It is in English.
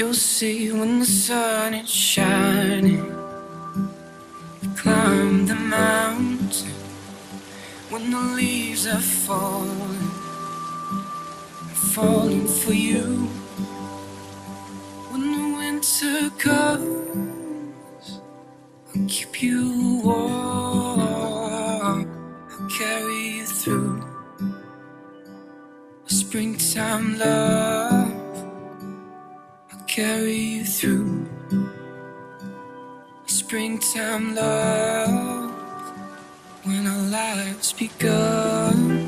You'll see when the sun is shining. Climb the mountain when the leaves are falling, falling for you. When the winter comes, I'll keep you warm. I'll carry you through a springtime love. I'll carry you through a springtime love. When our lives begun,